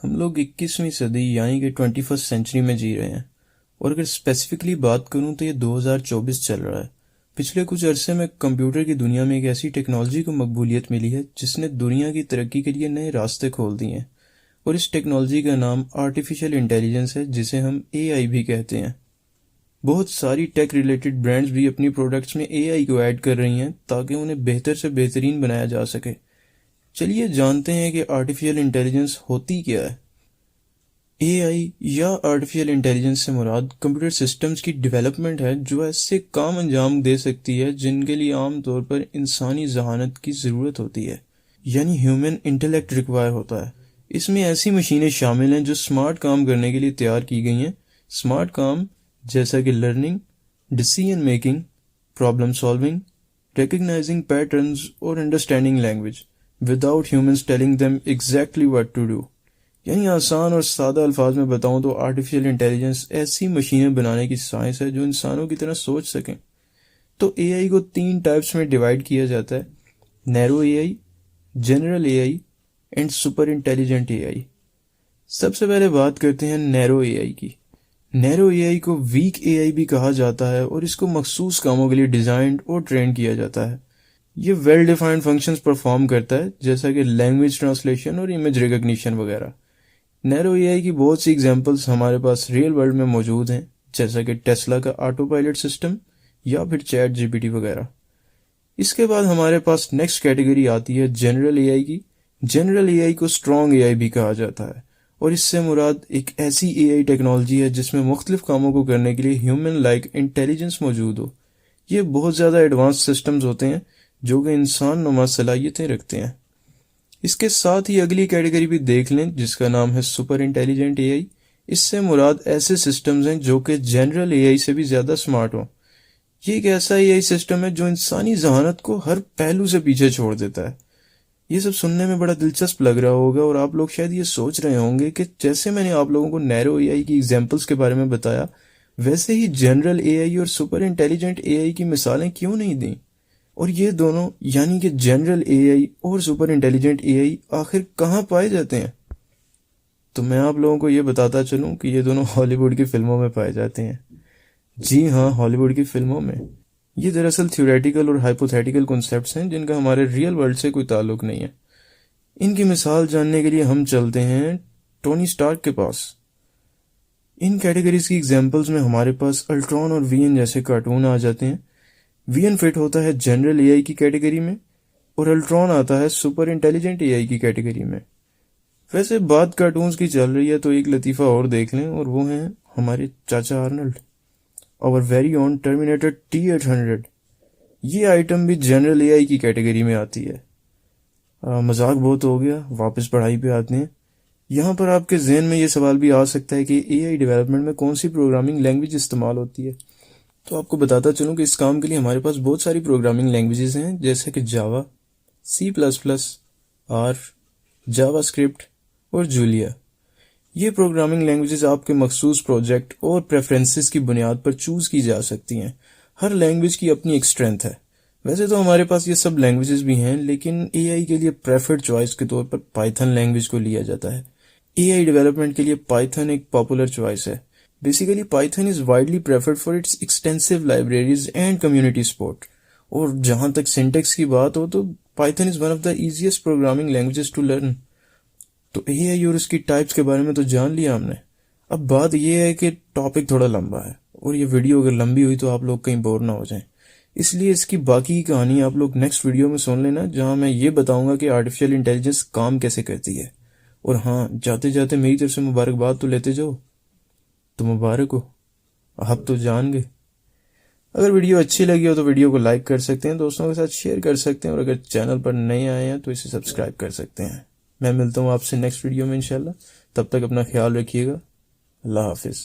हम लोग 21वीं सदी यानी कि 21st सेंचुरी में जी रहे हैं। और अगर स्पेसिफिकली बात करूं तो ये 2024 चल रहा है। पिछले कुछ अरसे में कंप्यूटर की दुनिया में एक ऐसी टेक्नोलॉजी को मकबूलियत मिली है जिसने दुनिया की तरक्की के लिए नए रास्ते खोल दिए हैं। और इस टेक्नोलॉजी का नाम आर्टिफिशियल इंटेलिजेंस है, जिसे हम एआई भी कहते हैं। बहुत सारी टेक रिलेटेड ब्रांड्स भी अपनी प्रोडक्ट्स में एआई को ऐड कर रही हैं ताकि उन्हें बेहतर से बेहतरीन बनाया जा सके। चलिए जानते हैं कि आर्टिफिशियल इंटेलिजेंस होती क्या है। एआई या आर्टिफिशियल इंटेलिजेंस से मुराद कंप्यूटर सिस्टम्स की डेवलपमेंट है जो ऐसे काम अंजाम दे सकती है जिनके लिए आमतौर पर इंसानी जहानत की ज़रूरत होती है, यानी ह्यूमन इंटेलेक्ट रिक्वायर होता है। इसमें ऐसी मशीनें शामिल हैं जो स्मार्ट काम करने के लिए तैयार की गई हैं। स्मार्ट काम जैसा कि learning, decision making, problem solving, recognizing patterns और understanding language without humans telling them exactly what to do. यानी आसान और सादा अल्फाज में बताऊं तो आर्टिफिशियल इंटेलिजेंस ऐसी मशीनें बनाने की साइंस है जो इंसानों की तरह सोच सकें। तो एआई को 3 टाइप्स में डिवाइड किया जाता है: narrow AI, general AI and super intelligent AI. सबसे पहले बात करते हैं नैरो एआई की। नैरो एआई को वीक एआई भी कहा जाता है और इसको मखसूस कामों के लिए डिजाइन और ट्रेन किया जाता है। ये वेल डिफाइंड फंक्शंस परफॉर्म करता है, जैसा कि लैंग्वेज ट्रांसलेशन और इमेज रिकग्निशन वगैरह। नैरो एआई की बहुत सी एग्जांपल्स हमारे पास रियल वर्ल्ड में मौजूद हैं, जैसा कि टेस्ला का ऑटो पायलट सिस्टम या फिर चैट जीपीटी वगैरह। इसके बाद हमारे पास नेक्स्ट कैटेगरी आती है जनरल एआई की। जनरल एआई को स्ट्रॉन्ग एआई भी कहा जाता है और इससे मुराद एक ऐसी एआई टेक्नोलॉजी है जिसमें मुख्तलिफ कामों को करने के लिए ह्यूमन लाइक इंटेलिजेंस मौजूद हो। ये बहुत ज़्यादा एडवांस सिस्टम्स होते हैं जो कि इंसान नुमा सलाहियतें रखते हैं। इसके साथ ही अगली कैटेगरी भी देख लें जिसका नाम है सुपर इंटेलिजेंट एआई। इससे मुराद ऐसे सिस्टम्स हैं जो कि जनरल एआई से भी ज़्यादा स्मार्ट हों। ये एक ऐसा एआई सिस्टम है जो इंसानी जहानत को हर पहलू से पीछे छोड़ देता है। ये सब सुनने में बड़ा दिलचस्प लग रहा होगा और आप लोग शायद ये सोच रहे होंगे कि जैसे मैंने आप लोगों को नैरो एआई की एग्जांपल्स के बारे में बताया, वैसे ही जनरल एआई और सुपर इंटेलिजेंट एआई की मिसालें क्यों नहीं दी। और ये दोनों यानी कि जनरल एआई और सुपर इंटेलिजेंट एआई आखिर कहाँ पाए जाते हैं। तो मैं आप लोगों को ये बताता चलूं कि ये दोनों हॉलीवुड की फिल्मों में पाए जाते हैं। जी हाँ, हॉलीवुड की फिल्मों में। ये दरअसल थ्योरेटिकल और हाइपोथेटिकल कॉन्सेप्ट्स हैं जिनका हमारे रियल वर्ल्ड से कोई ताल्लुक नहीं है। इनकी मिसाल जानने के लिए हम चलते हैं टोनी स्टार्क के पास। इन कैटेगरीज की एग्जांपल्स में हमारे पास अल्ट्रॉन और वीएन जैसे कार्टून आ जाते हैं। वीएन फिट होता है जनरल एआई की कैटेगरी में और अल्ट्रॉन आता है सुपर इंटेलिजेंट एआई की कैटेगरी में। वैसे बात कार्टून्स की चल रही है तो एक लतीफ़ा और देख लें, और वो है हमारे चाचा आर्नल्ड, और वेरी ओन टर्मिनेटर T-800। ये आइटम भी जनरल एआई की कैटेगरी में आती है। मजाक बहुत हो गया, वापस पढ़ाई पे आते हैं। यहाँ पर आपके जहन में ये सवाल भी आ सकता है कि एआई डेवलपमेंट में कौन सी प्रोग्रामिंग लैंग्वेज इस्तेमाल होती है। तो आपको बताता चलूँ कि इस काम के लिए हमारे पास बहुत सारी प्रोग्रामिंग लैंग्वेजेस हैं, जैसे कि जावा, C++, आर, जावास्क्रिप्ट और जूलिया। ये प्रोग्रामिंग लैंग्वेजेस आपके मखसूस प्रोजेक्ट और प्रेफरेंसेस की बुनियाद पर चूज़ की जा सकती हैं। हर लैंग्वेज की अपनी एक स्ट्रेंथ है। वैसे तो हमारे पास ये सब लैंग्वेजेस भी हैं, लेकिन एआई के लिए प्रेफर्ड चॉइस के तौर पर पाइथन लैंग्वेज को लिया जाता है। एआई डेवलपमेंट के लिए पाइथन एक पॉपुलर चॉइस है। Basically Python is widely preferred for its extensive libraries and community support. और जहाँ तक सिंटेक्स की बात हो तो Python is one of the easiest programming languages to learn. तो एआई और उसकी टाइप्स के बारे में तो जान लिया हमने। अब बात यह है कि टॉपिक थोड़ा लंबा है और ये वीडियो अगर लंबी हुई तो आप लोग कहीं बोर ना हो जाएं। इसलिए इसकी बाकी की कहानी आप लोग नेक्स्ट वीडियो में सुन लेना, जहां मैं ये बताऊंगा कि आर्टिफिशियल इंटेलिजेंस काम कैसे करती है। और हाँ, जाते जाते मेरी तरफ से मुबारकबाद तो लेते जाओ। तो मुबारक हो, आप तो जान गए। अगर वीडियो अच्छी लगी हो तो वीडियो को लाइक कर सकते हैं, दोस्तों के साथ शेयर कर सकते हैं, और अगर चैनल पर नए आए हैं तो इसे सब्सक्राइब कर सकते हैं। मैं मिलता हूँ आपसे नेक्स्ट वीडियो में इंशाल्लाह। तब तक अपना ख्याल रखिएगा। अल्लाह हाफिज़।